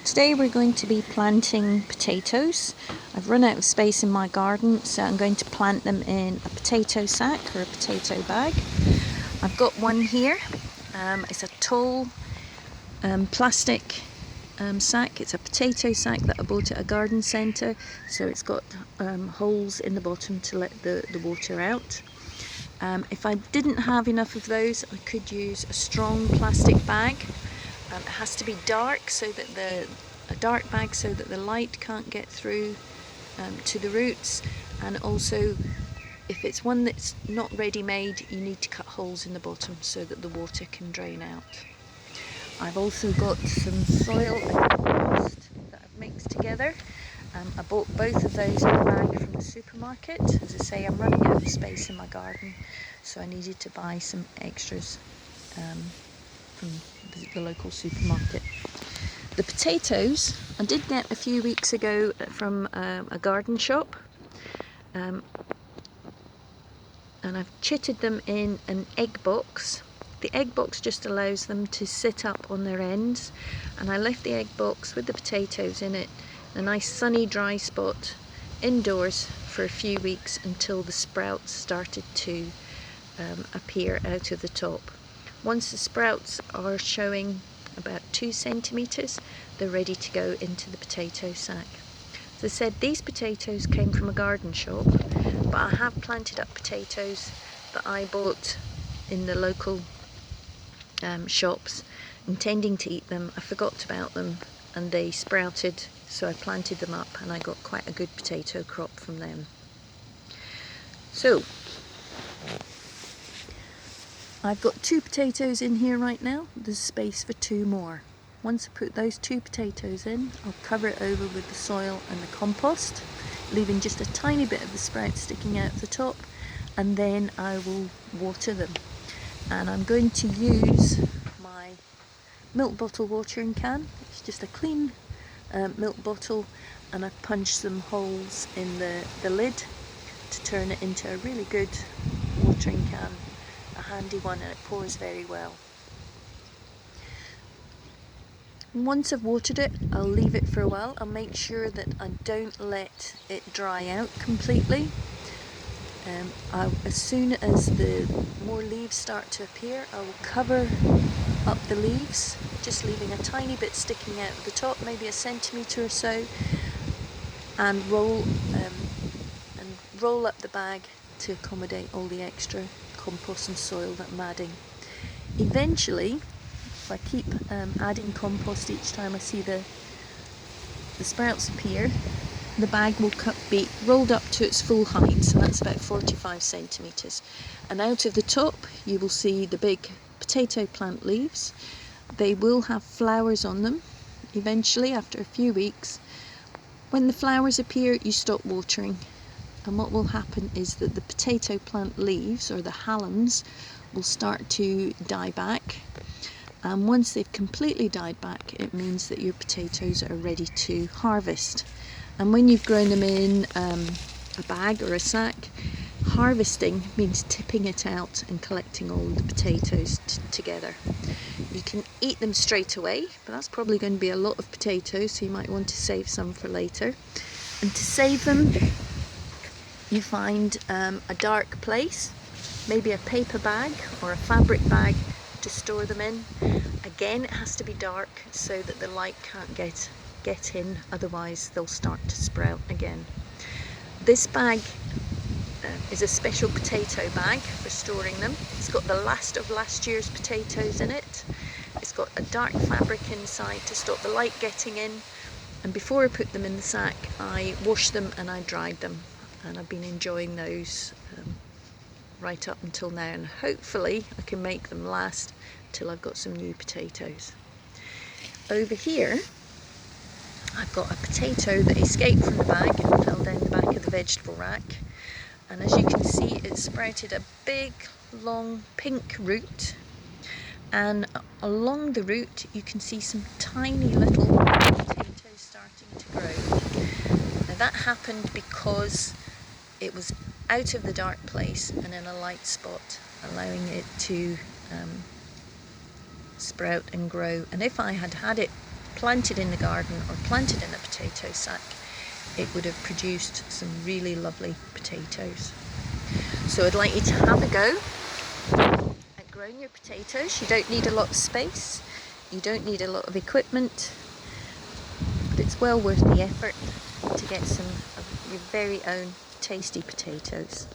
Today we're going to be planting potatoes. I've run out of space in my garden, so I'm going to plant them in a potato sack or a potato bag. I've got one here. It's a tall plastic sack. It's a potato sack that I bought at a garden centre, so it's got holes in the bottom to let the water out. If I didn't have enough of those, I could use a strong plastic bag. It has to be dark, so that a dark bag so that the light can't get through to the roots, and also if it's one that's not ready made, you need to cut holes in the bottom so that the water can drain out. I've also got some soil and compost that I've mixed together. I bought both of those in a bag from the supermarket. As I say, I'm running out of space in my garden, so I needed to buy some extras from the local supermarket. The potatoes I did get a few weeks ago from a garden shop, and I've chitted them in an egg box. The egg box just allows them to sit up on their ends, and I left the egg box with the potatoes in it, a nice sunny dry spot indoors for a few weeks until the sprouts started to appear out of the top. Once the sprouts are showing about 2 centimetres, they're ready to go into the potato sack. As I said, these potatoes came from a garden shop, but I have planted up potatoes that I bought in the local shops, intending to eat them. I forgot about them and they sprouted, so I planted them up and I got quite a good potato crop from them. So I've got 2 potatoes in here right now. There's space for 2 more. Once I put those 2 potatoes in, I'll cover it over with the soil and the compost, leaving just a tiny bit of the sprout sticking out the top, and then I will water them. And I'm going to use my milk bottle watering can. It's just a clean milk bottle, and I've punched some holes in the lid to turn it into a really good watering can. A handy one, and it pours very well. Once I've watered it, I'll leave it for a while. I'll make sure that I don't let it dry out completely. As soon as the more leaves start to appear, I will cover up the leaves, just leaving a tiny bit sticking out at the top, maybe a centimetre or so, and roll up the bag to accommodate all the extra compost and soil that I'm adding. Eventually, if I keep adding compost each time I see the sprouts appear, the bag will be rolled up to its full height, so that's about 45 centimetres. And out of the top you will see the big potato plant leaves. They will have flowers on them eventually after a few weeks. When the flowers appear, you stop watering, and what will happen is that the potato plant leaves, or the halums, will start to die back. And once they've completely died back, it means that your potatoes are ready to harvest. And when you've grown them in a bag or a sack, harvesting means tipping it out and collecting all the potatoes together. You can eat them straight away, but that's probably going to be a lot of potatoes, so you might want to save some for later. And to save them, you find a dark place, maybe a paper bag or a fabric bag to store them in. Again, it has to be dark so that the light can't get in, otherwise they'll start to sprout again. This bag is a special potato bag for storing them. It's got the last of last year's potatoes in it. It's got a dark fabric inside to stop the light getting in, and before I put them in the sack, I washed them and I dried them, and I've been enjoying those right up until now, and hopefully I can make them last till I've got some new potatoes. Over here I've got a potato that escaped from the bag and fell down the back of the vegetable rack, and as you can see, it sprouted a big long pink root, and along the root you can see some tiny little potatoes starting to grow. Now that happened because it was out of the dark place and in a light spot, allowing it to sprout and grow. And if I had had it planted in the garden or planted in a potato sack, it would have produced some really lovely potatoes. So I'd like you to have a go at growing your potatoes. You don't need a lot of space, you don't need a lot of equipment, but it's well worth the effort to get some of your very own tasty potatoes.